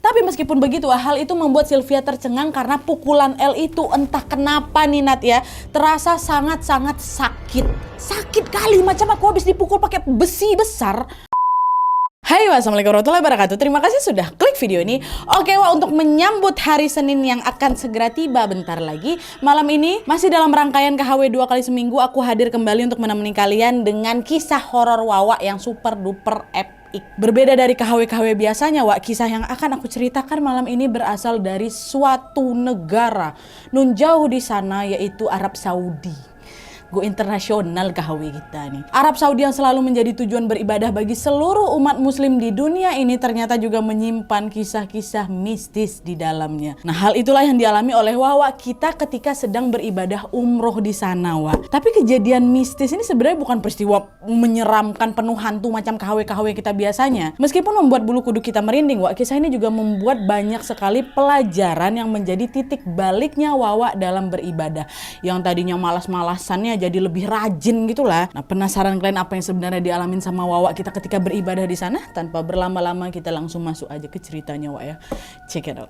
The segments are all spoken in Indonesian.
Tapi meskipun begitu, hal itu membuat Sylvia tercengang karena pukulan L itu entah kenapa nih Nat ya, terasa sangat-sangat sakit. Sakit kali, macam aku habis dipukul pakai besi besar. Hai, wassalamualaikum warahmatullahi wabarakatuh. Terima kasih sudah klik video ini. Oke, untuk menyambut hari Senin yang akan segera tiba bentar lagi, malam ini masih dalam rangkaian KHW 2 kali seminggu, aku hadir kembali untuk menemani kalian dengan kisah horor Wawa yang super duper epic. Berbeda dari KHW-KHW biasanya, kisah yang akan aku ceritakan malam ini berasal dari suatu negara nun jauh di sana, yaitu Arab Saudi. Go internasional KHW kita nih. Arab Saudi yang selalu menjadi tujuan beribadah bagi seluruh umat muslim di dunia ini ternyata juga menyimpan kisah-kisah mistis di dalamnya. Nah, hal itulah yang dialami oleh Wawa kita ketika sedang beribadah umroh di sana, Tapi kejadian mistis ini sebenarnya bukan peristiwa menyeramkan penuh hantu macam KHW-KHW kita biasanya. Meskipun membuat bulu kuduk kita merinding, kisah ini juga membuat banyak sekali pelajaran yang menjadi titik baliknya Wawa dalam beribadah. Yang tadinya malas-malasannya jadi lebih rajin gitulah. Nah, penasaran kalian apa yang sebenarnya dialamin sama Wawa kita ketika beribadah di sana? Tanpa berlama-lama kita langsung masuk aja ke ceritanya, ya. Check it out.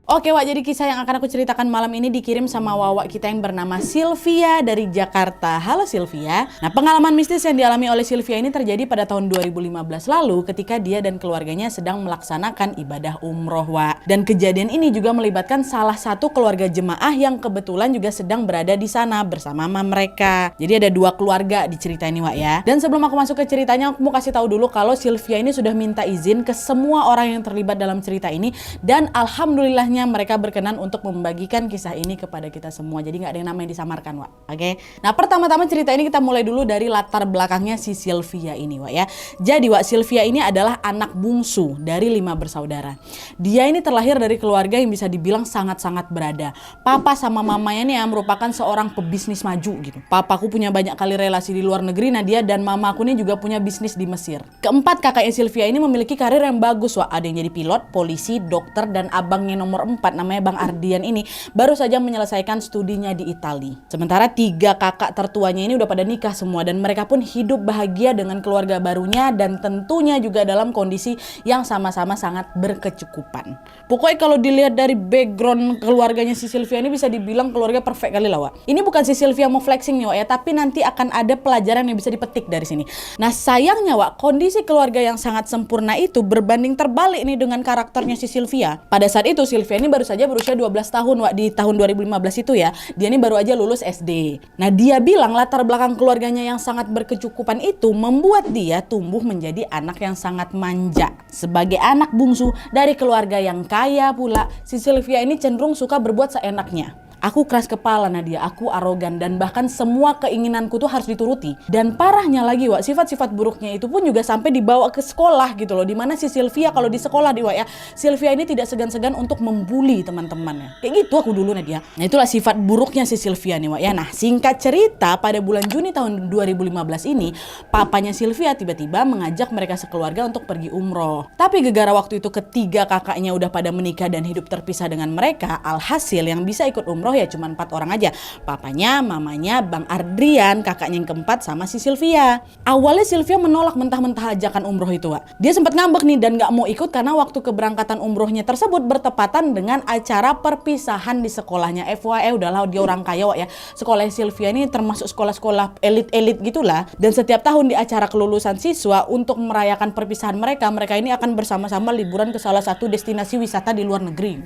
Oke, jadi kisah yang akan aku ceritakan malam ini dikirim sama Wawa kita yang bernama Sylvia dari Jakarta. Halo Sylvia. Nah, pengalaman mistis yang dialami oleh Sylvia ini terjadi pada tahun 2015 lalu ketika dia dan keluarganya sedang melaksanakan ibadah umroh, Dan kejadian ini juga melibatkan salah satu keluarga jemaah yang kebetulan juga sedang berada di sana bersama mama mereka. Jadi ada dua keluarga di cerita ini, ya. Dan sebelum aku masuk ke ceritanya, aku mau kasih tahu dulu kalau Sylvia ini sudah minta izin ke semua orang yang terlibat dalam cerita ini, dan alhamdulillahnya mereka berkenan untuk membagikan kisah ini kepada kita semua. Jadi nggak ada yang namanya disamarkan, Oke. Nah, pertama-tama cerita ini kita mulai dulu dari latar belakangnya si Sylvia ini, ya. Jadi, Sylvia ini adalah anak bungsu dari 5 bersaudara. Dia ini terlahir dari keluarga yang bisa dibilang sangat-sangat berada. Papa sama mamanya nih merupakan seorang pebisnis maju gitu. Papaku punya banyak kali relasi di luar negeri, nah dia dan mamaku nih juga punya bisnis di Mesir. Keempat kakaknya Sylvia ini memiliki karir yang bagus, Ada yang jadi pilot, polisi, dokter, dan abangnya nomor 4 namanya Bang Ardian ini baru saja menyelesaikan studinya di Italia. Sementara 3 kakak tertuanya ini udah pada nikah semua dan mereka pun hidup bahagia dengan keluarga barunya dan tentunya juga dalam kondisi yang sama-sama sangat berkecukupan. Pokoknya kalau dilihat dari background keluarganya si Sylvia ini bisa dibilang keluarga perfect kali lah, Ini bukan si Sylvia mau flexing nih, ya, tapi nanti akan ada pelajaran yang bisa dipetik dari sini. Nah, sayangnya, kondisi keluarga yang sangat sempurna itu berbanding terbalik nih dengan karakternya si Sylvia. Pada saat itu Sylvia ini baru saja berusia 12 tahun, di tahun 2015 itu ya. Dia ini baru aja lulus SD. Nah, dia bilang latar belakang keluarganya yang sangat berkecukupan itu membuat dia tumbuh menjadi anak yang sangat manja. Sebagai anak bungsu dari keluarga yang kaya pula, si Sylvia ini cenderung suka berbuat seenaknya. Aku keras kepala, Nadia, aku arogan, dan bahkan semua keinginanku tuh harus dituruti. Dan parahnya lagi, sifat-sifat buruknya itu pun juga sampai dibawa ke sekolah gitu loh. Dimana si Sylvia kalau di sekolah ya, Sylvia ini tidak segan-segan untuk membuli teman-temannya. Kayak gitu aku dulu, Nadia. Nah, itulah sifat buruknya si Sylvia nih, ya. Nah, singkat cerita, pada bulan Juni tahun 2015 ini, papanya Sylvia tiba-tiba mengajak mereka sekeluarga untuk pergi umroh. Tapi gegara waktu itu ketiga kakaknya udah pada menikah dan hidup terpisah dengan mereka, alhasil yang bisa ikut umroh ya cuma 4 orang aja. Papanya, mamanya, Bang Adrian, kakaknya yang keempat, sama si Sylvia. Awalnya Sylvia menolak mentah-mentah ajakan umroh itu, Dia sempat ngambek nih dan gak mau ikut karena waktu keberangkatan umrohnya tersebut bertepatan dengan acara perpisahan di sekolahnya. FYI, udahlah dia orang kaya, ya. Sekolah Sylvia ini termasuk sekolah-sekolah elit-elit gitulah. Dan setiap tahun di acara kelulusan siswa untuk merayakan perpisahan mereka ini akan bersama-sama liburan ke salah satu destinasi wisata di luar negeri.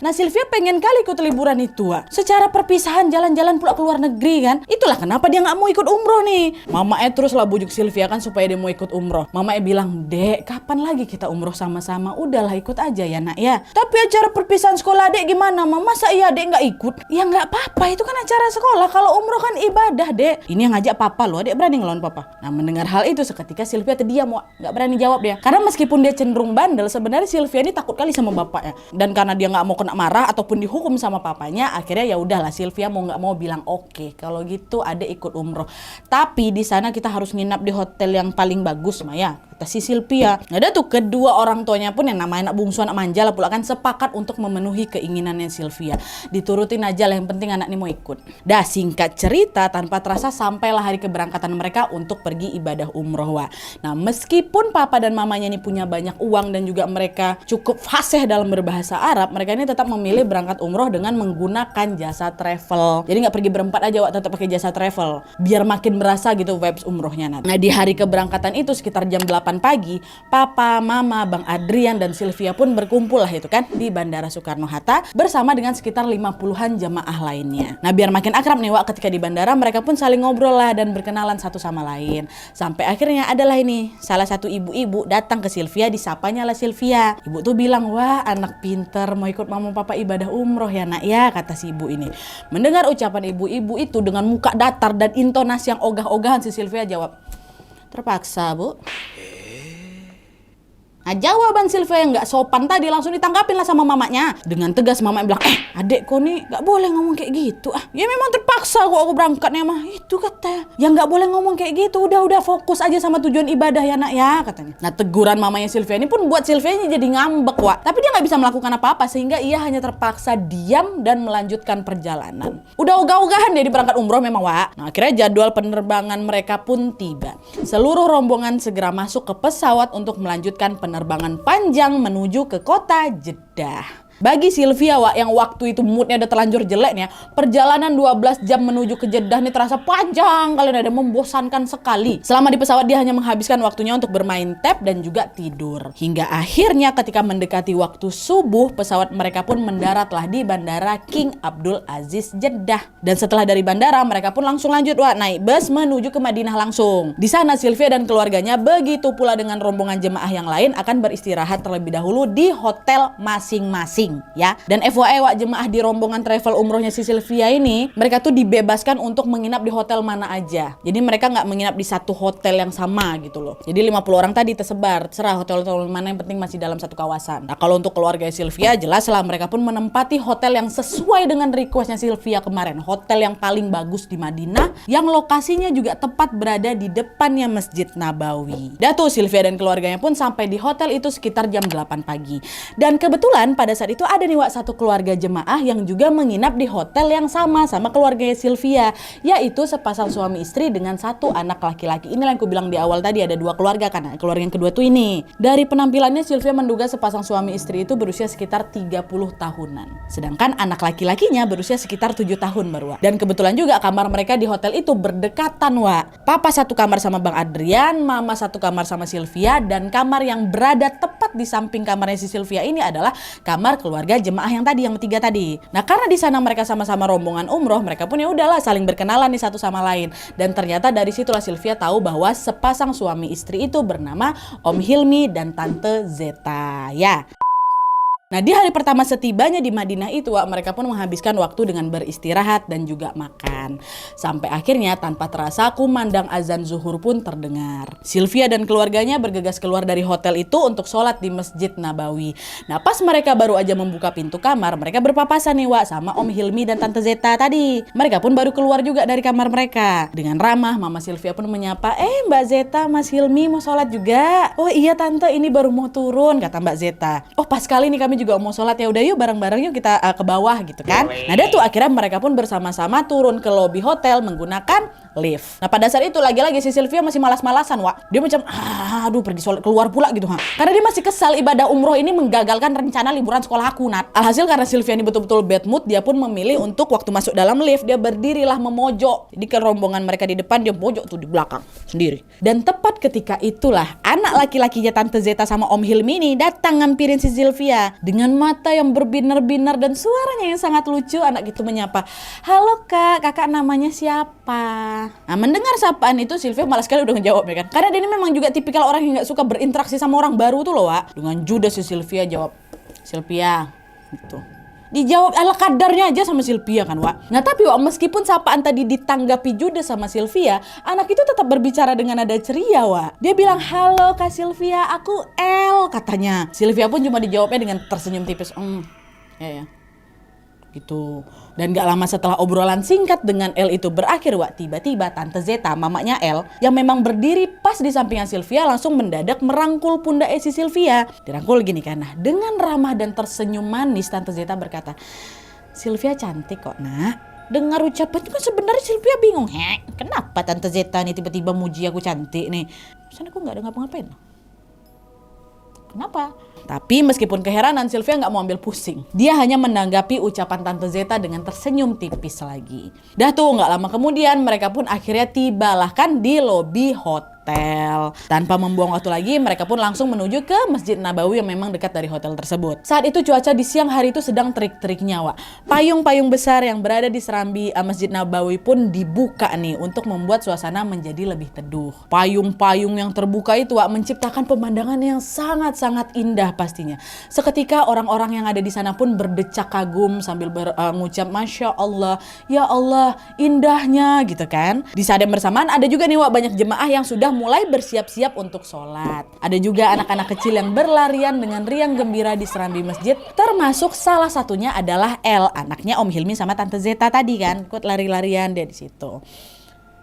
Nah, Sylvia pengen kali ikut liburan itu, Secara perpisahan jalan-jalan pula ke luar negeri kan. Itulah kenapa dia gak mau ikut umroh nih. Mamanya terus lah bujuk Sylvia kan supaya dia mau ikut umroh. Mamanya bilang, "Dek, kapan lagi kita umroh sama-sama? Udahlah ikut aja ya, Nak, ya." "Tapi acara perpisahan sekolah Dek gimana, Mama? Masa iya Dek gak ikut?" "Ya gak apa-apa, itu kan acara sekolah. Kalau umroh kan ibadah, Dek." Ini yang ngajak Papa loh, Dek berani ngelawan Papa. Nah, mendengar hal itu seketika Sylvia terdiam, gak berani jawab dia. Karena meskipun dia cenderung bandel, sebenarnya Sylvia ini takut kali sama bapaknya. Dan karena dia gak mau kena marah ataupun dihukum sama papanya, akhirnya ya udahlah Sylvia mau nggak mau bilang oke, kalau gitu adek ikut umroh. Tapi di sana kita harus nginap di hotel yang paling bagus, Maya. kata si Sylvia. Ada tuh kedua orang tuanya pun yang namanya anak bungsu, anak manja lah pula kan, sepakat untuk memenuhi keinginannya Sylvia. Diturutin aja lah, yang penting anak ini mau ikut. Dah singkat cerita, tanpa terasa sampailah hari keberangkatan mereka untuk pergi ibadah umroh, Wak. Nah meskipun papa dan mamanya ini punya banyak uang dan juga mereka cukup fasih dalam berbahasa Arab, mereka ini tetap memilih berangkat umroh dengan menggunakan jasa travel. Jadi nggak pergi berempat aja, Wak, tetap pakai jasa travel biar makin berasa gitu vibes umrohnya. Nah di hari keberangkatan itu sekitar jam 8 pagi, papa, mama, Bang Adrian dan Sylvia pun berkumpul lah itu kan di Bandara Soekarno-Hatta bersama dengan sekitar 50-an jamaah lainnya. Nah biar makin akrab nih, Wak, ketika di bandara mereka pun saling ngobrol lah dan berkenalan satu sama lain. Sampai akhirnya adalah ini salah satu ibu-ibu datang ke Sylvia, disapanya lah Sylvia. Ibu tuh bilang, wah anak pinter mau ikut mama papa ibadah umroh ya nak ya, kata si ibu ini. Mendengar ucapan ibu-ibu itu dengan muka datar dan intonasi yang ogah-ogahan, si Sylvia jawab, terpaksa Bu. Nah jawaban Sylvia yang gak sopan tadi langsung ditanggapin lah sama mamanya. Dengan tegas mamanya bilang, adek kau nih gak boleh ngomong kayak gitu. Ya memang terpaksa kok aku berangkatnya mah. Itu kata, yang gak boleh ngomong kayak gitu. Udah fokus aja sama tujuan ibadah ya nak ya, katanya. Nah teguran mamanya Sylvia ini pun buat Sylvia ini jadi ngambek, Wak. Tapi dia gak bisa melakukan apa-apa sehingga ia hanya terpaksa diam dan melanjutkan perjalanan. Udah ogah-ogahan dia di berangkat umroh memang, Wak. Nah akhirnya jadwal penerbangan mereka pun tiba. Seluruh rombongan segera masuk ke pesawat untuk melanjutkan penerbangan panjang menuju ke kota Jeddah. Bagi Sylvia, Wak, yang waktu itu moodnya udah terlanjur jeleknya, perjalanan 12 jam menuju ke Jeddah ini terasa panjang kalian, ada membosankan sekali. Selama di pesawat dia hanya menghabiskan waktunya untuk bermain tab dan juga tidur. Hingga akhirnya ketika mendekati waktu subuh, pesawat mereka pun mendaratlah di Bandara King Abdul Aziz Jeddah. Dan setelah dari bandara, mereka pun langsung lanjut, Wak, naik bus menuju ke Madinah langsung. Di sana Sylvia dan keluarganya begitu pula dengan rombongan jemaah yang lain akan beristirahat terlebih dahulu di hotel masing-masing. Ya, dan FYI, Wak, jemaah di rombongan travel umrohnya si Sylvia ini, mereka tuh dibebaskan untuk menginap di hotel mana aja. Jadi mereka nggak menginap di satu hotel yang sama gitu loh. Jadi 50 orang tadi tersebar, terserah hotel-hotel mana, yang penting masih dalam satu kawasan. Nah kalau untuk keluarga Sylvia, jelas lah mereka pun menempati hotel yang sesuai dengan requestnya Sylvia kemarin. Hotel yang paling bagus di Madinah, yang lokasinya juga tepat berada di depannya Masjid Nabawi. Dah tuh Sylvia dan keluarganya pun sampai di hotel itu sekitar jam 8 pagi. Dan kebetulan pada saat itu ada nih, Wak, satu keluarga jemaah yang juga menginap di hotel yang sama keluarganya Sylvia, yaitu sepasang suami istri dengan satu anak laki-laki. Inilah yang aku bilang di awal tadi, ada dua keluarga kan. Keluarga yang kedua tuh ini. Dari penampilannya Sylvia menduga sepasang suami istri itu berusia sekitar 30 tahunan. Sedangkan anak laki-lakinya berusia sekitar 7 tahun baru, Wak. Dan kebetulan juga kamar mereka di hotel itu berdekatan, Wak. Papa satu kamar sama Bang Adrian, mama satu kamar sama Sylvia, dan kamar yang berada tepat di samping kamarnya si Sylvia ini adalah kamar keluarga jemaah yang tadi, yang tiga tadi. Nah karena di sana mereka sama-sama rombongan umroh, mereka pun ya udahlah saling berkenalan nih satu sama lain. Dan ternyata dari situlah Sylvia tahu bahwa sepasang suami istri itu bernama Om Hilmi dan Tante Zeta ya. Nah di hari pertama setibanya di Madinah itu, Wak, mereka pun menghabiskan waktu dengan beristirahat dan juga makan. Sampai akhirnya tanpa terasa kumandang azan zuhur pun terdengar. Sylvia dan keluarganya bergegas keluar dari hotel itu untuk sholat di Masjid Nabawi. Nah pas mereka baru aja membuka pintu kamar, mereka berpapasan nih, Wak, sama Om Hilmi dan Tante Zeta tadi. Mereka pun baru keluar juga dari kamar mereka. Dengan ramah Mama Sylvia pun menyapa, Mbak Zeta, Mas Hilmi mau sholat juga? Oh iya Tante, ini baru mau turun, kata Mbak Zeta. Oh pas kali nih kami juga mau sholat, ya udah yuk bareng-bareng yuk kita ke bawah gitu kan. Nah dia tuh akhirnya mereka pun bersama-sama turun ke lobi hotel menggunakan lift. Nah pada saat itu lagi-lagi si Sylvia masih malas-malasan, Wak. Dia macam aduh pergi sholat keluar pula gitu ha. Karena dia masih kesal ibadah umroh ini menggagalkan rencana liburan sekolah aku, Nat. Alhasil karena Sylvia ini betul-betul bad mood, dia pun memilih untuk waktu masuk dalam lift dia berdirilah memojok. Jadi ke rombongan mereka di depan, dia pojok tuh di belakang sendiri. Dan tepat ketika itulah anak laki-lakinya Tante Zeta sama Om Hilmi ini datang ngampirin si Sylvia dengan mata yang berbinar-binar dan suaranya yang sangat lucu. Anak itu menyapa, halo kak, kakak namanya siapa? Nah mendengar sapaan itu Sylvia malas sekali udah ngejawab ya kan. Karena dia ini memang juga tipikal orang yang gak suka berinteraksi sama orang baru tuh loh, Wak. Dengan judes si Sylvia jawab, Sylvia gitu. Dijawab ala kadarnya aja sama Sylvia kan, Wak. Nah tapi, Wak, meskipun sapaan tadi ditanggapi judes sama Sylvia, anak itu tetap berbicara dengan nada ceria, Wak. Dia bilang, halo Kak Sylvia, aku El, katanya. Sylvia pun cuma dijawabnya dengan tersenyum tipis. Ya. gitu. Dan gak lama setelah obrolan singkat dengan L itu berakhir, Wak, tiba-tiba Tante Zeta, mamanya L, yang memang berdiri pas di sampingnya Sylvia, langsung mendadak merangkul pundak si Sylvia. Dirangkul gini kan. Nah, dengan ramah dan tersenyum manis, Tante Zeta berkata, "Sylvia cantik kok, Nak." Dengar ucapan itu kan sebenarnya Sylvia bingung. Kenapa Tante Zeta nih tiba-tiba muji aku cantik nih? Pesan aku gak ada ngapa-ngapain. Kenapa? Tapi meskipun keheranan, Sylvia nggak mau ambil pusing. Dia hanya menanggapi ucapan Tante Zeta dengan tersenyum tipis lagi. Dah tuh nggak lama kemudian mereka pun akhirnya tibalah kan di lobi hotel. Tanpa membuang waktu lagi, mereka pun langsung menuju ke Masjid Nabawi yang memang dekat dari hotel tersebut. Saat itu cuaca di siang hari itu sedang terik-teriknya, Wak. Payung-payung besar yang berada di serambi Masjid Nabawi pun dibuka nih untuk membuat suasana menjadi lebih teduh. Payung-payung yang terbuka itu, Wak, menciptakan pemandangan yang sangat-sangat indah pastinya. Seketika orang-orang yang ada di sana pun berdecak kagum sambil mengucap Masya Allah, ya Allah, indahnya gitu kan. Di saat yang bersamaan ada juga nih, Wak, banyak jemaah yang sudah mulai bersiap-siap untuk sholat. Ada juga anak-anak kecil yang berlarian dengan riang gembira di serambi masjid, termasuk salah satunya adalah L, anaknya Om Hilmi sama Tante Zeta tadi kan, ikut lari-larian dia di situ.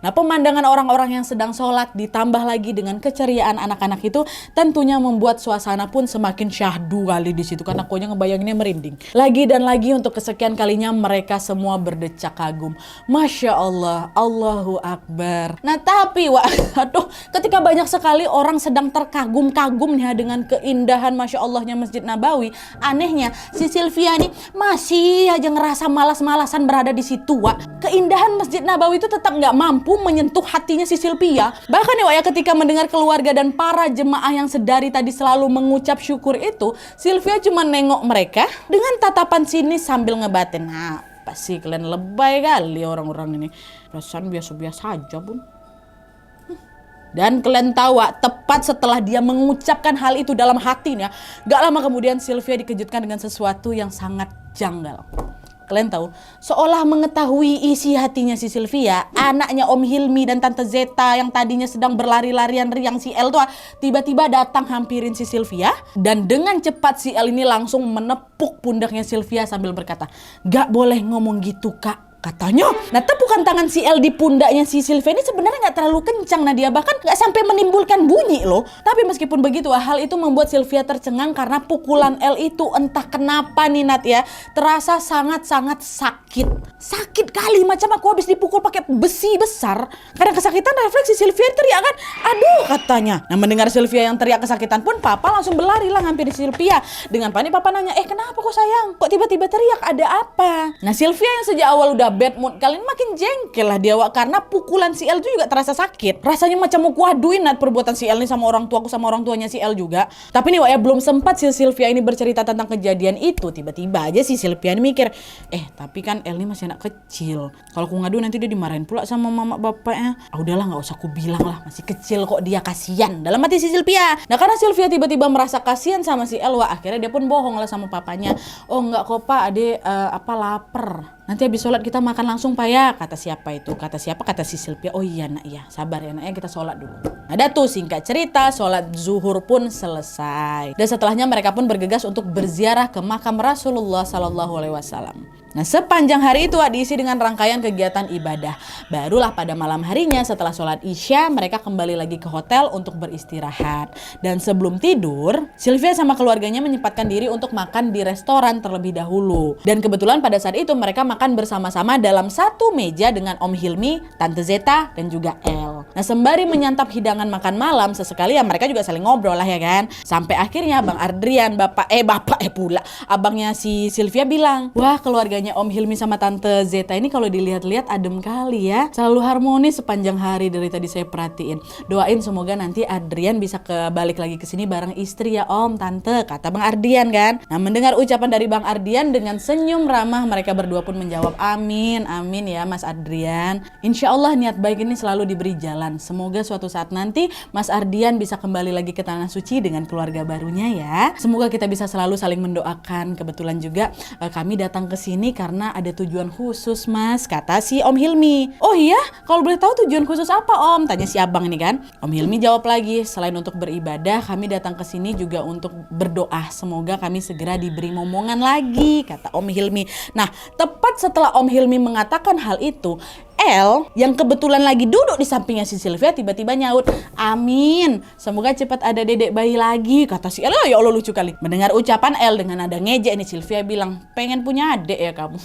Nah, pemandangan orang-orang yang sedang sholat ditambah lagi dengan keceriaan anak-anak itu tentunya membuat suasana pun semakin syahdu kali di situ, karena aku aja ngebayanginnya merinding. Lagi dan lagi untuk kesekian kalinya mereka semua berdecak kagum. Masya Allah, Allahu Akbar. Nah tapi aduh, ketika banyak sekali orang sedang terkagum-kagum nih dengan keindahan Masya Allahnya Masjid Nabawi, anehnya si Sylvia nih masih aja ngerasa malas-malasan berada di situ, Wak. Keindahan Masjid Nabawi itu tetap nggak mampu menyentuh hatinya si Sylvia. Bahkan ya, Wak, ya, ketika mendengar keluarga dan para jemaah yang sedari tadi selalu mengucap syukur itu, Sylvia cuma nengok mereka dengan tatapan sinis sambil ngebatin, "Nah, pasti kalian lebay kali orang-orang ini. Perasaan biasa-biasa aja, Bun." Dan kalian tahu, Wak, tepat setelah dia mengucapkan hal itu dalam hatinya, gak lama kemudian Sylvia dikejutkan dengan sesuatu yang sangat janggal. Kalian tahu, seolah mengetahui isi hatinya si Sylvia, anaknya Om Hilmi dan Tante Zeta yang tadinya sedang berlari-larian riang si L tuh tiba-tiba datang hampirin si Sylvia, dan dengan cepat si L ini langsung menepuk pundaknya Sylvia sambil berkata, "Gak boleh ngomong gitu, Kak," katanya. Nah, tepukan tangan si L di pundaknya si Sylvia ini sebenarnya nggak terlalu kencang, Nadia, bahkan nggak sampai menimbulkan bunyi loh. Tapi meskipun begitu, hal itu membuat Sylvia tercengang karena pukulan L itu entah kenapa nih, Nat, ya, terasa sangat-sangat sakit. Sakit kali, macam aku habis dipukul pakai besi besar. Karena kesakitan, refleksi Sylvia teriak kan, "Aduh," katanya. Nah, mendengar Sylvia yang teriak kesakitan pun, Papa langsung berlari lah hampir di Sylvia. Dengan panik Papa nanya, "Kenapa kok sayang? Kok tiba-tiba teriak? Ada apa?" Nah, Sylvia yang sejak awal udah bad mood kalian makin jengkel lah dia, Wak, karena pukulan si L itu juga terasa sakit. Rasanya macam mau kuaduin, Nat, perbuatan si L ini sama orang tuaku sama orang tuanya si L juga. Tapi nih, Wak, ya, belum sempat si Sylvia ini bercerita tentang kejadian itu, tiba-tiba aja si Sylvia ini mikir, tapi kan L ini masih anak kecil. Kalau aku ngadu nanti dia dimarahin pula sama mama bapaknya. Udahlah, nggak usah aku bilang lah, masih kecil kok dia, kasihan. Dalam hati si Sylvia. Nah, karena Sylvia tiba-tiba merasa kasihan sama si L, Wak, akhirnya dia pun bohong lah sama papanya. "Oh, enggak kok, Pak, Ade lapar. Nanti habis sholat kita makan langsung, Pak, ya." Kata siapa itu? Kata siapa? Kata si Sylvia. "Oh iya, Nak, ya. Sabar ya, Nak, ya, kita sholat dulu." Ada tuh, singkat cerita, sholat zuhur pun selesai. Dan setelahnya mereka pun bergegas untuk berziarah ke makam Rasulullah SAW. Nah, sepanjang hari itu diisi dengan rangkaian kegiatan ibadah. Barulah pada malam harinya setelah sholat Isya, mereka kembali lagi ke hotel untuk beristirahat. Dan sebelum tidur, Sylvia sama keluarganya menyempatkan diri untuk makan di restoran terlebih dahulu. Dan kebetulan pada saat itu mereka makan bersama-sama dalam satu meja dengan Om Hilmi, Tante Zeta, dan juga L. Nah, sembari menyantap hidangan makan malam, sesekali ya mereka juga saling ngobrol lah, ya kan. Sampai akhirnya Bang Adrian, abangnya si Sylvia bilang, "Wah, keluarganya Om Hilmi sama Tante Zeta ini kalau dilihat-lihat adem kali ya. Selalu harmonis sepanjang hari dari tadi saya perhatiin. Doain semoga nanti Adrian bisa balik lagi ke sini bareng istri ya, Om, Tante," kata Bang Ardian kan. Nah, mendengar ucapan dari Bang Ardian dengan senyum ramah, mereka berdua pun menjawab, "Amin, amin ya Mas Adrian. Insya Allah niat baik ini selalu diberi jalan berjalan. Semoga suatu saat nanti Mas Ardian bisa kembali lagi ke Tanah Suci dengan keluarga barunya ya. Semoga kita bisa selalu saling mendoakan. Kebetulan juga kami datang ke sini karena ada tujuan khusus Mas, kata si Om Hilmi. Oh iya, kalau boleh tahu tujuan khusus apa Om? Tanya si abang ini kan. Om Hilmi jawab lagi, selain untuk beribadah, kami datang ke sini juga untuk berdoa. Semoga kami segera diberi momongan lagi, kata Om Hilmi. Nah, tepat setelah Om Hilmi mengatakan hal itu, El yang kebetulan lagi duduk di sampingnya si Sylvia tiba-tiba nyaut, amin, semoga cepat ada dedek bayi lagi, kata si El. Ya Allah lucu kali. Mendengar ucapan El dengan nada ngejek ini, Sylvia bilang, pengen punya adik ya kamu.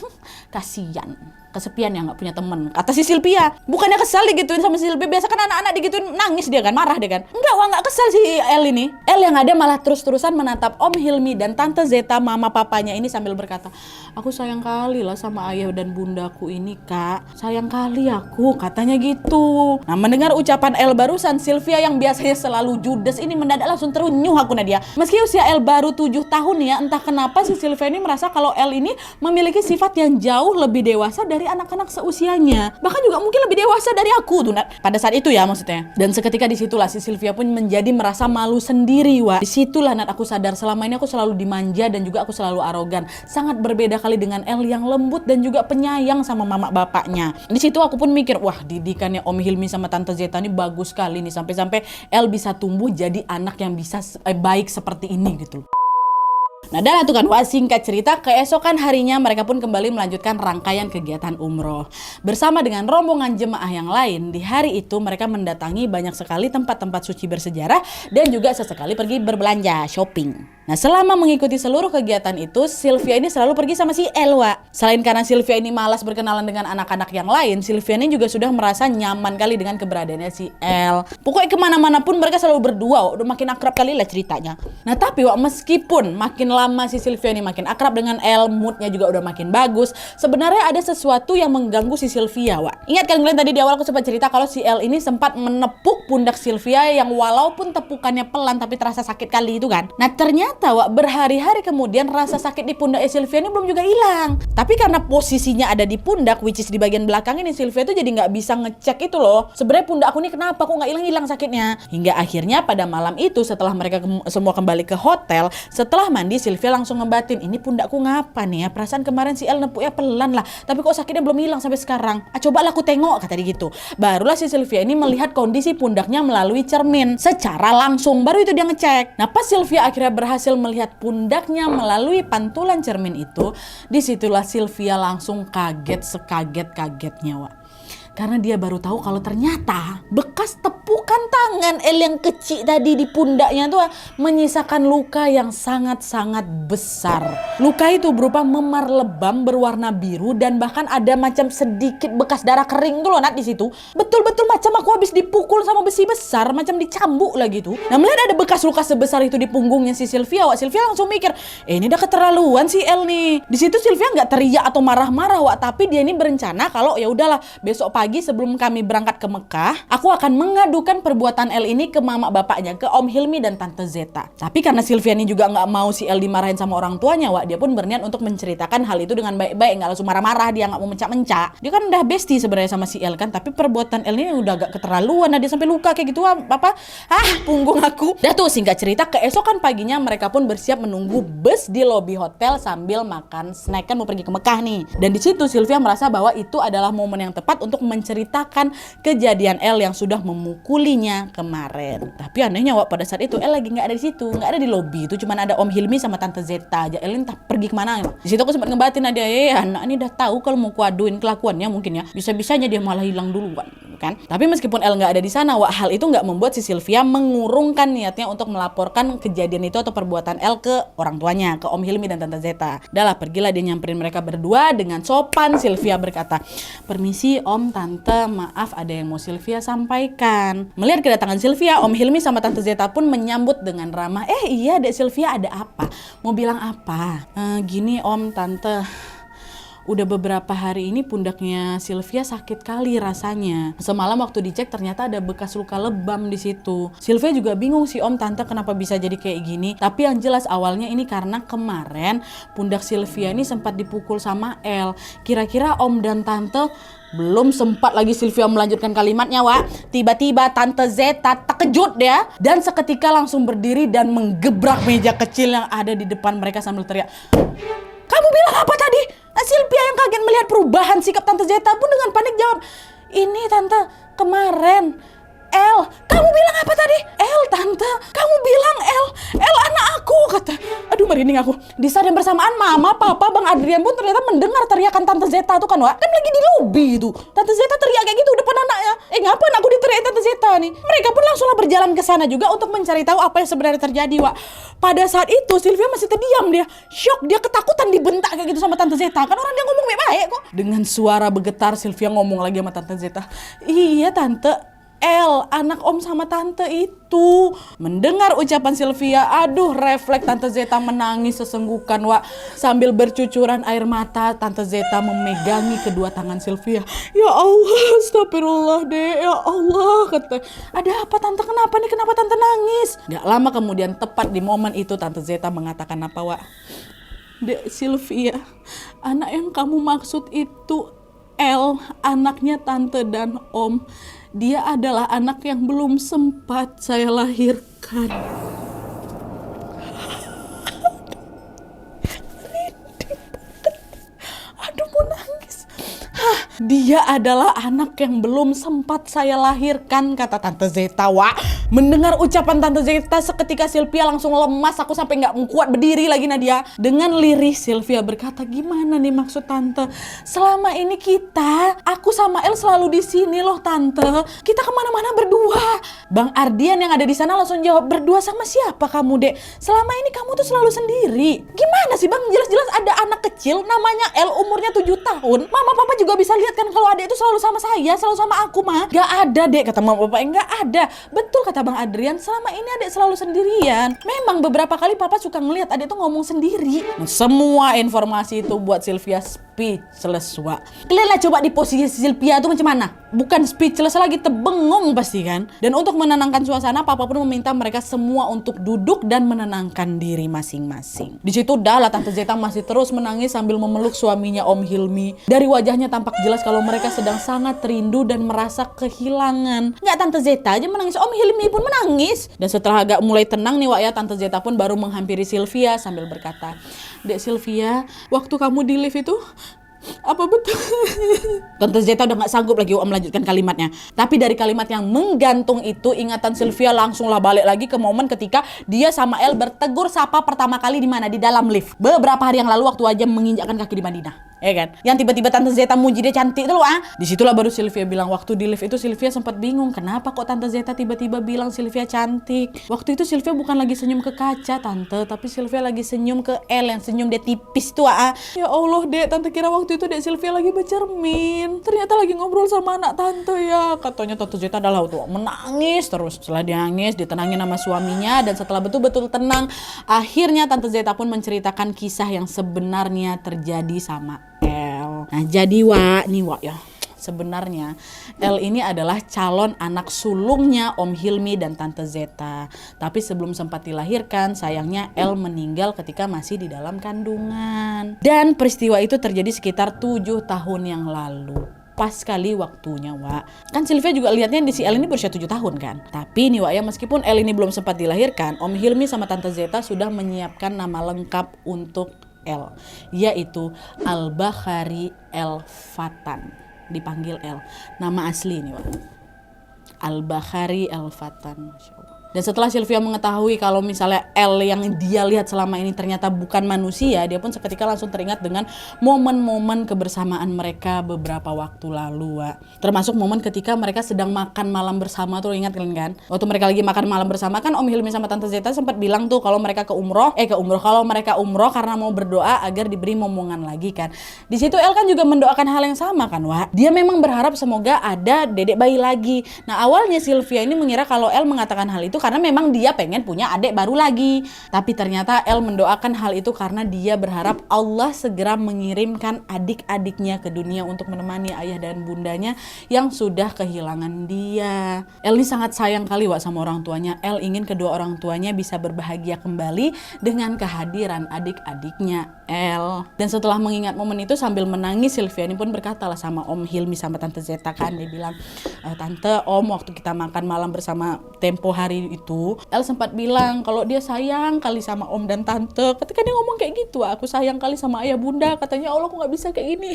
Kasian, kesepian ya nggak punya temen, kata si Sylvia. Bukannya kesal digituin sama si Sylvia, biasa kan anak-anak digituin nangis dia kan, marah dia kan. Enggak, wah nggak kesal si El ini. El yang ada malah terus-terusan menatap Om Hilmi dan Tante Zeta, mama papanya ini sambil berkata, aku sayang kali lah sama ayah dan bundaku ini kak, sayang kali aku, katanya gitu. Nah, mendengar ucapan El barusan, Sylvia yang biasanya selalu judes ini mendadak langsung terunyuh aku Nadia. Meski usia El baru 7 tahun ya, entah kenapa si Sylvia ini merasa kalau El ini memiliki sifat yang jauh lebih dewasa dari anak-anak seusianya. Bahkan juga mungkin lebih dewasa dari aku tuh pada saat itu ya maksudnya. Dan seketika disitulah si Sylvia pun menjadi merasa malu sendiri Wak. Disitulah aku sadar selama ini aku selalu dimanja dan juga aku selalu arogan. Sangat berbeda kali dengan El yang lembut dan juga penyayang sama mama bapaknya. Di situ aku pun mikir, wah didikannya Om Hilmi sama Tante Zeta ini bagus sekali nih, sampai-sampai El bisa tumbuh jadi anak yang bisa baik seperti ini gitu. Nah dah tuh kan, wah singkat cerita, keesokan harinya mereka pun kembali melanjutkan rangkaian kegiatan umroh. Bersama dengan rombongan jemaah yang lain, di hari itu mereka mendatangi banyak sekali tempat-tempat suci bersejarah dan juga sesekali pergi berbelanja, shopping. Nah selama mengikuti seluruh kegiatan itu, Sylvia ini selalu pergi sama si Elwa. Selain karena Sylvia ini malas berkenalan dengan anak-anak yang lain, Sylvia ini juga sudah merasa nyaman kali dengan keberadaannya si El. Pokoknya kemana-mana pun mereka selalu berdua, udah makin akrab kali lah ceritanya. Nah tapi meskipun makin lama si Sylvia ini makin akrab dengan El, moodnya juga udah makin bagus, sebenarnya ada sesuatu yang mengganggu si Sylvia Wak. Ingat kan kalian tadi di awal aku sempat cerita kalau si El ini sempat menepuk pundak Sylvia yang walaupun tepukannya pelan tapi terasa sakit kali itu kan. Nah ternyata Wak, berhari-hari kemudian rasa sakit di pundak Sylvia ini belum juga hilang. Tapi karena posisinya ada di pundak, which is di bagian belakang ini, Sylvia itu jadi nggak bisa ngecek itu loh, sebenarnya pundak aku ini kenapa kok nggak hilang-hilang sakitnya. Hingga akhirnya pada malam itu setelah mereka semua kembali ke hotel, setelah mandi Sylvia langsung ngebatin, ini pundakku ngapa nih ya, perasaan kemarin si El nepuknya pelan lah, tapi kok sakitnya belum hilang sampai sekarang. Cobalah aku tengok, kata dia gitu. Barulah si Sylvia ini melihat kondisi pundaknya melalui cermin secara langsung, baru itu dia ngecek. Nah pas Sylvia akhirnya berhasil melihat pundaknya melalui pantulan cermin itu, disitulah Sylvia langsung kaget sekaget-kagetnya Wak. Karena dia baru tahu kalau ternyata bekas tepukan tangan El yang kecil tadi di pundaknya tuh menyisakan luka yang sangat-sangat besar. Luka itu berupa memar lebam berwarna biru dan bahkan ada macam sedikit bekas darah kering tuh loh Nat di situ. Betul-betul macam aku habis dipukul sama besi besar, macam dicambuk lah gitu. Nah melihat ada bekas luka sebesar itu di punggungnya si Sylvia Wak, Sylvia langsung mikir, ini udah keterlaluan si El nih. Di situ Sylvia nggak teriak atau marah-marah Wak, tapi dia ini berencana kalau ya udahlah besok pagi sebelum kami berangkat ke Mekah, aku akan mengadukan perbuatan El ini ke mama bapaknya, ke Om Hilmi dan Tante Zeta. Tapi karena Sylvia ini juga nggak mau si El dimarahin sama orang tuanya Wak, dia pun berniat untuk menceritakan hal itu dengan baik-baik, nggak langsung marah-marah, dia nggak mau mencak-mencak. Dia kan udah bestie sebenarnya sama si El kan, tapi perbuatan El ini udah agak keterlaluan. Nah dia sampai luka kayak gitu punggung aku. Dah tuh singkat cerita, keesokan paginya mereka pun bersiap menunggu bus di lobi hotel sambil makan snack, kan mau pergi ke Mekah nih. Dan di situ Sylvia merasa bahwa itu adalah momen yang tepat untuk menceritakan kejadian El yang sudah memukulinya kemarin. Tapi anehnya Wak, pada saat itu El lagi nggak ada di situ, nggak ada di lobi itu, cuman ada Om Hilmi sama Tante Zeta aja. El entah pergi kemana. Di situ aku sempat ngebatin dia, anak ini udah tahu kalau mau kuaduin kelakuannya mungkin ya, bisa-bisanya dia malah hilang duluan kan. Tapi meskipun El nggak ada di sana Wak, hal itu nggak membuat si Sylvia mengurungkan niatnya untuk melaporkan kejadian itu atau perbuatan El ke orang tuanya, ke Om Hilmi dan Tante Zeta. Dahlah pergilah dia nyamperin mereka berdua dengan sopan. Sylvia berkata, permisi Om, Tante, maaf ada yang mau Sylvia sampaikan. Melihat kedatangan Sylvia, Om Hilmi sama Tante Zeta pun menyambut dengan ramah. Iya Dek Sylvia, ada apa? Mau bilang apa? Gini Om, Tante, udah beberapa hari ini pundaknya Sylvia sakit kali rasanya. Semalam waktu dicek ternyata ada bekas luka lebam di situ. Sylvia juga bingung sih Om Tante kenapa bisa jadi kayak gini. Tapi yang jelas awalnya ini karena kemarin pundak Sylvia ini sempat dipukul sama El. Kira-kira Om dan Tante belum sempat lagi Sylvia melanjutkan kalimatnya, Wak. Tiba-tiba Tante Zeta terkejut ya. Dan seketika langsung berdiri dan menggebrak meja kecil yang ada di depan mereka sambil teriak, "Kamu bilang apa tadi?" Sylvia yang kaget melihat perubahan sikap Tante Zeta pun dengan panik jawab, "Ini Tante, kemarin El." "Kamu bilang apa tadi?" "El Tante, kamu bilang El anak aku," kata. Aduh merinding aku. Di saat yang bersamaan Mama, Papa, Bang Adrian pun ternyata mendengar teriakan Tante Zeta tuh kan, Wak. Kan lagi di lobi itu. Tante Zeta teriak kayak gitu depan anaknya. Ngapa anakku diteriakin Tante Zeta nih? Mereka pun langsunglah berjalan ke sana juga untuk mencari tahu apa yang sebenarnya terjadi, Wak. Pada saat itu Sylvia masih terdiam, dia shock, dia ketakutan dibentak kayak gitu sama Tante Zeta. Kan orang dia ngomong baik-baik kok. Dengan suara bergetar Sylvia ngomong lagi sama Tante Zeta, "Iya Tante, El, anak Om sama Tante itu." Mendengar ucapan Sylvia, aduh refleks Tante Zeta menangis sesenggukan, Wak. Sambil bercucuran air mata, Tante Zeta memegangi kedua tangan Sylvia. "Ya Allah, astagfirullah deh, ya Allah," kata. "Ada apa Tante, kenapa nih, kenapa Tante nangis?" Gak lama kemudian tepat di momen itu Tante Zeta mengatakan apa, Wak? "Dek Sylvia, anak yang kamu maksud itu El, anaknya Tante dan Om. Dia adalah anak yang belum sempat saya lahirkan." Aduh mau nangis. "Dia adalah anak yang belum sempat saya lahirkan," kata Tante Zeta, Wak. Mendengar ucapan Tante Zeta seketika Sylvia langsung lemas. Aku sampai gak kuat berdiri lagi, Nadia. Dengan lirih Sylvia berkata, "Gimana nih maksud Tante? Selama ini aku sama El selalu di sini loh Tante. Kita kemana-mana berdua." Bang Ardian yang ada di sana langsung jawab, "Berdua sama siapa kamu, Dek? Selama ini kamu tuh selalu sendiri." "Gimana sih Bang? Jelas-jelas ada anak kecil namanya El, umurnya 7 tahun. Mama Papa juga bisa lihat kan kalau adik itu selalu sama saya, selalu sama aku, Ma." "Gak ada, Dek," kata Mama Papa. "Gak ada." "Betul," kata Bang Adrian, "selama ini adik selalu sendirian. Memang beberapa kali Papa suka ngelihat adik tuh ngomong sendiri." Nah, semua informasi itu buat Sylvia speechless, Wak. Kalian lah coba di posisi Sylvia tuh macam mana? Bukan speechless lagi, terbengong pasti kan. Dan untuk menenangkan suasana, Papa pun meminta mereka semua untuk duduk dan menenangkan diri masing-masing. Di situ dah lah Tante Zeta masih terus menangis sambil memeluk suaminya Om Hilmi. Dari wajahnya tampak jelas kalau mereka sedang sangat rindu dan merasa kehilangan. Nggak Tante Zeta aja menangis, Om Hilmi pun menangis. Dan setelah agak mulai tenang nih, Wak, ya, Tante Zeta pun baru menghampiri Sylvia sambil berkata, "Dek Sylvia, waktu kamu di lift itu apa betul?" Tante Zeta udah gak sanggup lagi melanjutkan kalimatnya. Tapi dari kalimat yang menggantung itu, ingatan Sylvia langsunglah balik lagi ke momen ketika dia sama El bertegur sapa pertama kali di mana? Di dalam lift. Beberapa hari yang lalu waktu aja menginjakkan kaki di Madinah. Ya kan? Yang tiba-tiba Tante Zeta muji dia cantik tuh loh, ah. Disitulah baru Sylvia bilang, waktu di lift itu Sylvia sempat bingung. Kenapa kok Tante Zeta tiba-tiba bilang Sylvia cantik? Waktu itu Sylvia bukan lagi senyum ke kaca, Tante. Tapi Sylvia lagi senyum ke El yang senyum dia tipis tuh, ah. "Ya Allah, Dek. Tante kira waktu itu Dek Sylvia lagi bercermin. Ternyata lagi ngobrol sama anak Tante ya." Katanya Tante Zeta adalah tuh menangis terus. Setelah dia nangis, ditenangin sama suaminya. Dan setelah betul-betul tenang, akhirnya Tante Zeta pun menceritakan kisah yang sebenarnya terjadi sama El. Nah jadi Wak, nih Wak ya, sebenarnya El ini adalah calon anak sulungnya Om Hilmi dan Tante Zeta. Tapi sebelum sempat dilahirkan, sayangnya El meninggal ketika masih di dalam kandungan. Dan peristiwa itu terjadi sekitar 7 tahun yang lalu. Pas sekali waktunya, Wak. Kan Sylvia juga lihatnya di si El ini berusia 7 tahun kan. Tapi nih Wak ya, meskipun El ini belum sempat dilahirkan, Om Hilmi sama Tante Zeta sudah menyiapkan nama lengkap untuk El, yaitu Al-Bakhari El Fatan. Dipanggil El. Nama asli nih, Wak. Al-Bakhari El Fatan. Masya Allah. Dan setelah Sylvia mengetahui kalau misalnya El yang dia lihat selama ini ternyata bukan manusia, dia pun seketika langsung teringat dengan momen-momen kebersamaan mereka beberapa waktu lalu, Wak. Termasuk momen ketika mereka sedang makan malam bersama tuh, ingat kalian kan? Waktu mereka lagi makan malam bersama kan Om Hilmi sama Tante Zeta sempat bilang tuh kalau mereka kalau mereka umroh karena mau berdoa agar diberi momongan lagi kan. Di situ El kan juga mendoakan hal yang sama kan, Wak. Dia memang berharap semoga ada dedek bayi lagi. Nah awalnya Sylvia ini mengira kalau El mengatakan hal itu karena memang dia pengen punya adik baru lagi. Tapi ternyata El mendoakan hal itu karena dia berharap Allah segera mengirimkan adik-adiknya ke dunia untuk menemani ayah dan bundanya yang sudah kehilangan dia. El ini sangat sayang kali Wak sama orang tuanya. El ingin kedua orang tuanya bisa berbahagia kembali dengan kehadiran adik-adiknya El. Dan setelah mengingat momen itu sambil menangis, Sylvia ini pun berkata lah sama Om Hilmi sama Tante Zeta kan. Dia bilang, Tante, Om, waktu kita makan malam bersama tempo hari itu, El sempat bilang kalau dia sayang kali sama Om dan Tante. Ketika dia ngomong kayak gitu, aku sayang kali sama ayah bunda. Katanya, Allah aku gak bisa kayak gini.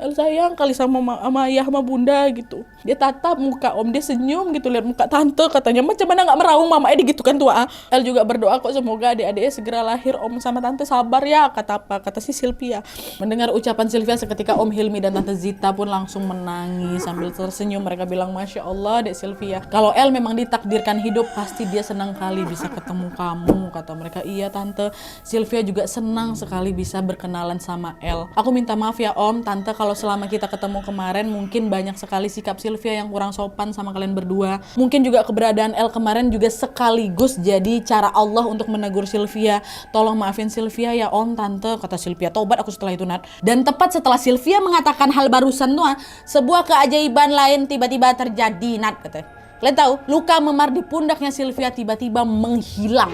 El sayang kali sama ayah sama bunda gitu. Dia tatap muka Om, dia senyum gitu lihat muka Tante, katanya macam mana gak meraung mama gitu kan tua. El juga berdoa kok semoga adik-adiknya segera lahir, Om sama Tante sabar ya, kata si Sylvia. Mendengar ucapan Sylvia seketika Om Hilmi dan Tante Zita pun langsung menangis sambil tersenyum. Mereka bilang, Masya Allah Dek Sylvia, kalau El memang ditakdirkan hidup pasti dia senang kali bisa ketemu kamu, kata mereka. Iya Tante, Sylvia juga senang sekali bisa berkenalan sama El. Aku minta maaf ya Om, Tante, kalau selama kita ketemu kemarin mungkin banyak sekali sikap Sylvia yang kurang sopan sama kalian berdua. Mungkin juga keberadaan El kemarin juga sekaligus jadi cara Allah untuk menegur Sylvia. Tolong maafin Sylvia ya Om, Tante, kata Sylvia. Tobat aku setelah itu Nat. Dan tepat setelah Sylvia mengatakan hal barusan tuh, sebuah keajaiban lain tiba-tiba terjadi Nat, katanya. Kalian tahu, luka memar di pundaknya Sylvia tiba-tiba menghilang.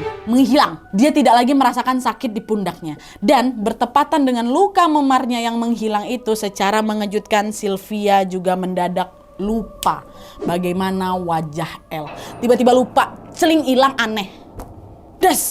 Dia tidak lagi merasakan sakit di pundaknya. Dan bertepatan dengan luka memarnya yang menghilang itu, secara mengejutkan Sylvia juga mendadak lupa bagaimana wajah El. Tiba-tiba lupa, celing hilang, aneh.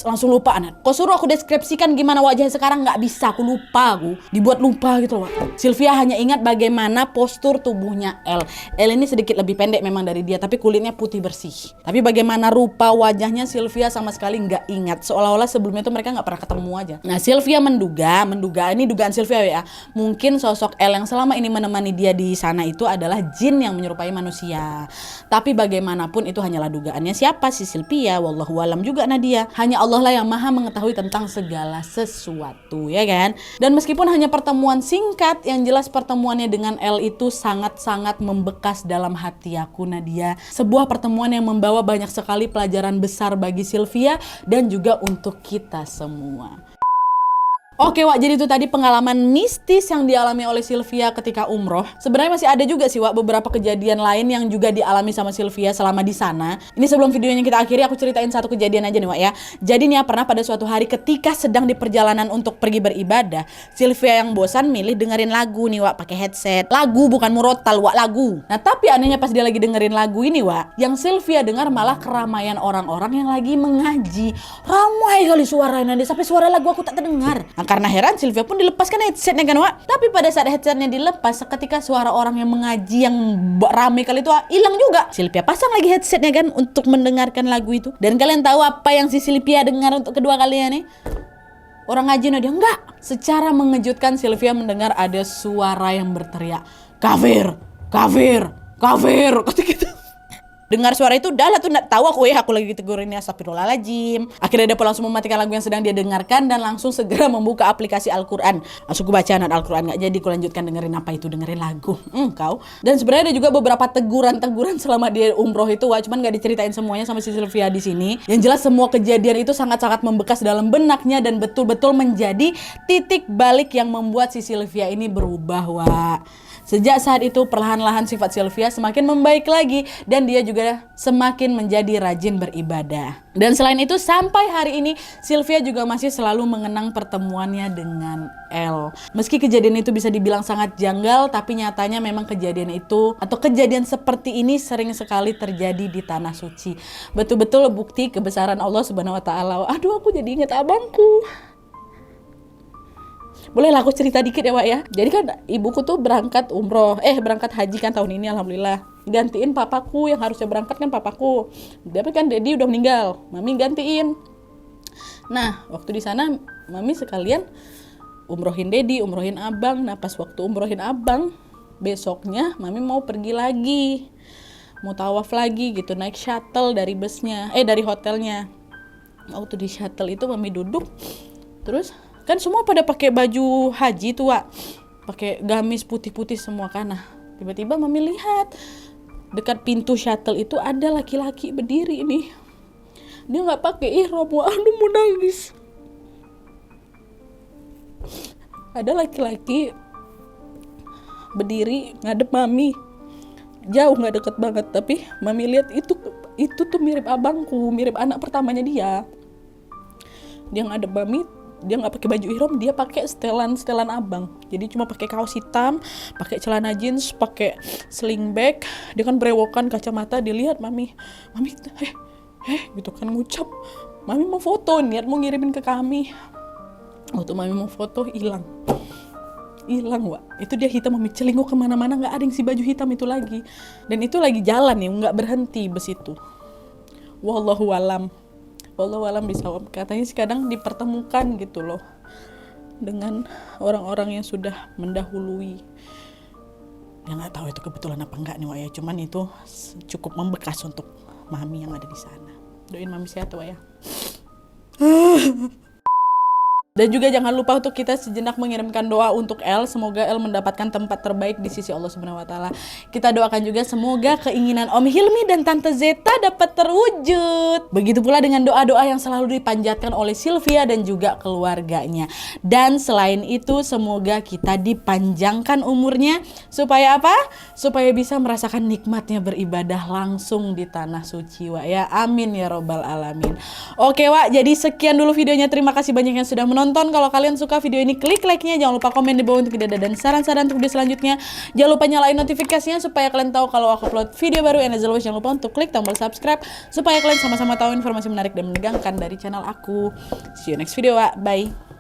Langsung lupa Nat. Kau suruh aku deskripsikan gimana wajahnya sekarang, nggak bisa, aku lupa, aku dibuat lupa gitu loh. Sylvia hanya ingat bagaimana postur tubuhnya El. El ini sedikit lebih pendek memang dari dia, tapi kulitnya putih bersih. Tapi bagaimana rupa wajahnya Sylvia sama sekali nggak ingat. Seolah-olah sebelumnya tuh mereka nggak pernah ketemu aja. Nah Sylvia menduga, ini dugaan Sylvia ya, mungkin sosok El yang selama ini menemani dia di sana itu adalah jin yang menyerupai manusia. Tapi bagaimanapun itu hanyalah dugaannya siapa, si Sylvia, wallahu alam juga Nadia. Hanya Allah lah yang maha mengetahui tentang segala sesuatu, ya kan? Dan meskipun hanya pertemuan singkat, yang jelas pertemuannya dengan El itu sangat-sangat membekas dalam hati aku Nadia. Sebuah pertemuan yang membawa banyak sekali pelajaran besar bagi Sylvia dan juga untuk kita semua. Oke Wak, jadi itu tadi pengalaman mistis yang dialami oleh Sylvia ketika umroh. Sebenarnya masih ada juga sih Wak beberapa kejadian lain yang juga dialami sama Sylvia selama di sana. Ini sebelum videonya kita akhiri, aku ceritain satu kejadian aja nih Wak ya. Jadi nih pernah pada suatu hari ketika sedang di perjalanan untuk pergi beribadah, Sylvia yang bosan milih dengerin lagu nih Wak pakai headset. Lagu bukan murotal Wak, lagu. Nah tapi anehnya pas dia lagi dengerin lagu ini Wak, yang Sylvia dengar malah keramaian orang-orang yang lagi mengaji. Ramai kali suaranya, sampai suara lagu aku tak terdengar. Karena heran, Sylvia pun dilepaskan headsetnya kan Wak. Tapi pada saat headsetnya dilepas, seketika suara orang yang mengaji yang ramai kali itu hilang juga. Sylvia pasang lagi headsetnya kan untuk mendengarkan lagu itu. Dan kalian tahu apa yang si Sylvia dengar untuk kedua kalinya nih? Orang ngaji dia enggak. Secara mengejutkan Sylvia mendengar ada suara yang berteriak, kafir, kafir, kafir, kata gitu. Dengar suara itu, dah lah tuh nggak tahu aku lagi ditegurin ya, astagfirullahaladzim. Akhirnya dia pun langsung mematikan lagu yang sedang dia dengarkan dan langsung segera membuka aplikasi Al-Quran. Langsung baca Al-Quran, nggak jadi kulanjutkan dengerin apa itu, dengerin lagu. Kau. Dan sebenarnya ada juga beberapa teguran-teguran selama dia umroh itu, Wak, cuman nggak diceritain semuanya sama si Sylvia di sini. Yang jelas semua kejadian itu sangat-sangat membekas dalam benaknya dan betul-betul menjadi titik balik yang membuat si Sylvia ini berubah, Wak. Sejak saat itu perlahan-lahan sifat Sylvia semakin membaik lagi dan dia juga semakin menjadi rajin beribadah. Dan selain itu sampai hari ini Sylvia juga masih selalu mengenang pertemuannya dengan El. Meski kejadian itu bisa dibilang sangat janggal, tapi nyatanya memang kejadian itu atau kejadian seperti ini sering sekali terjadi di tanah suci. Betul-betul bukti kebesaran Allah Subhanahu wa taala. Aduh, aku jadi ingat abangku. Boleh lah aku cerita dikit ya Wak ya. Jadi kan ibuku tuh berangkat haji kan tahun ini alhamdulillah. Gantiin papaku yang harusnya berangkat kan papaku. Tapi kan Dedi udah meninggal, Mami gantiin. Nah waktu di sana Mami sekalian umrohin Dedi, umrohin abang. Nah pas waktu umrohin abang, besoknya Mami mau pergi lagi, mau tawaf lagi gitu, naik shuttle dari dari hotelnya. Waktu di shuttle itu Mami duduk, terus kan semua pada pakai baju haji tuh Wak, pakai gamis putih-putih semua kan. Nah tiba-tiba Mami lihat dekat pintu shuttle itu ada laki-laki berdiri nih. Dia nggak pakai ihram, Wak. Aduh mau nangis. Ada laki-laki berdiri ngadep Mami. Jauh, nggak deket banget, tapi Mami lihat itu tuh mirip abangku, mirip anak pertamanya dia. Dia ngadep Mami, dia nggak pakai baju ihram, dia pakai setelan abang. Jadi cuma pakai kaos hitam, pakai celana jeans, pakai sling bag. Dia kan berewokan, kacamata. Dilihat Mami gitu kan ngucap. Mami mau foto, niat mau ngirimin ke kami. Waktu Mami mau foto hilang, Wak. Itu dia hitam. Mami celinguk kemana-mana, nggak ada yang si baju hitam itu lagi. Dan itu lagi jalan ya, nggak berhenti bus itu. Wallahu alam bisawab. Katanya sih kadang dipertemukan gitu loh dengan orang-orang yang sudah mendahului. Ya nggak tahu itu kebetulan apa enggak nih, Wak ya. Cuman itu cukup membekas untuk Mami yang ada di sana. Doain Mami sehat, Wak ya. Dan juga jangan lupa untuk kita sejenak mengirimkan doa untuk El. Semoga El mendapatkan tempat terbaik di sisi Allah Subhanahu wa taala. Kita doakan juga semoga keinginan Om Hilmi dan Tante Zeta dapat terwujud. Begitu pula dengan doa-doa yang selalu dipanjatkan oleh Sylvia dan juga keluarganya. Dan selain itu semoga kita dipanjangkan umurnya supaya apa? Supaya bisa merasakan nikmatnya beribadah langsung di tanah suci, Wak ya. Amin ya robbal alamin. Oke, Wak, jadi sekian dulu videonya. Terima kasih banyak yang sudah menonton. Kalau kalian suka video ini, klik like-nya. Jangan lupa komen di bawah untuk ide dan saran-saran untuk video selanjutnya. Jangan lupa nyalain notifikasinya supaya kalian tahu kalau aku upload video baru. And as always, jangan lupa untuk klik tombol subscribe supaya kalian sama-sama tahu informasi menarik dan menegangkan dari channel aku. See you next video, Wak. Bye.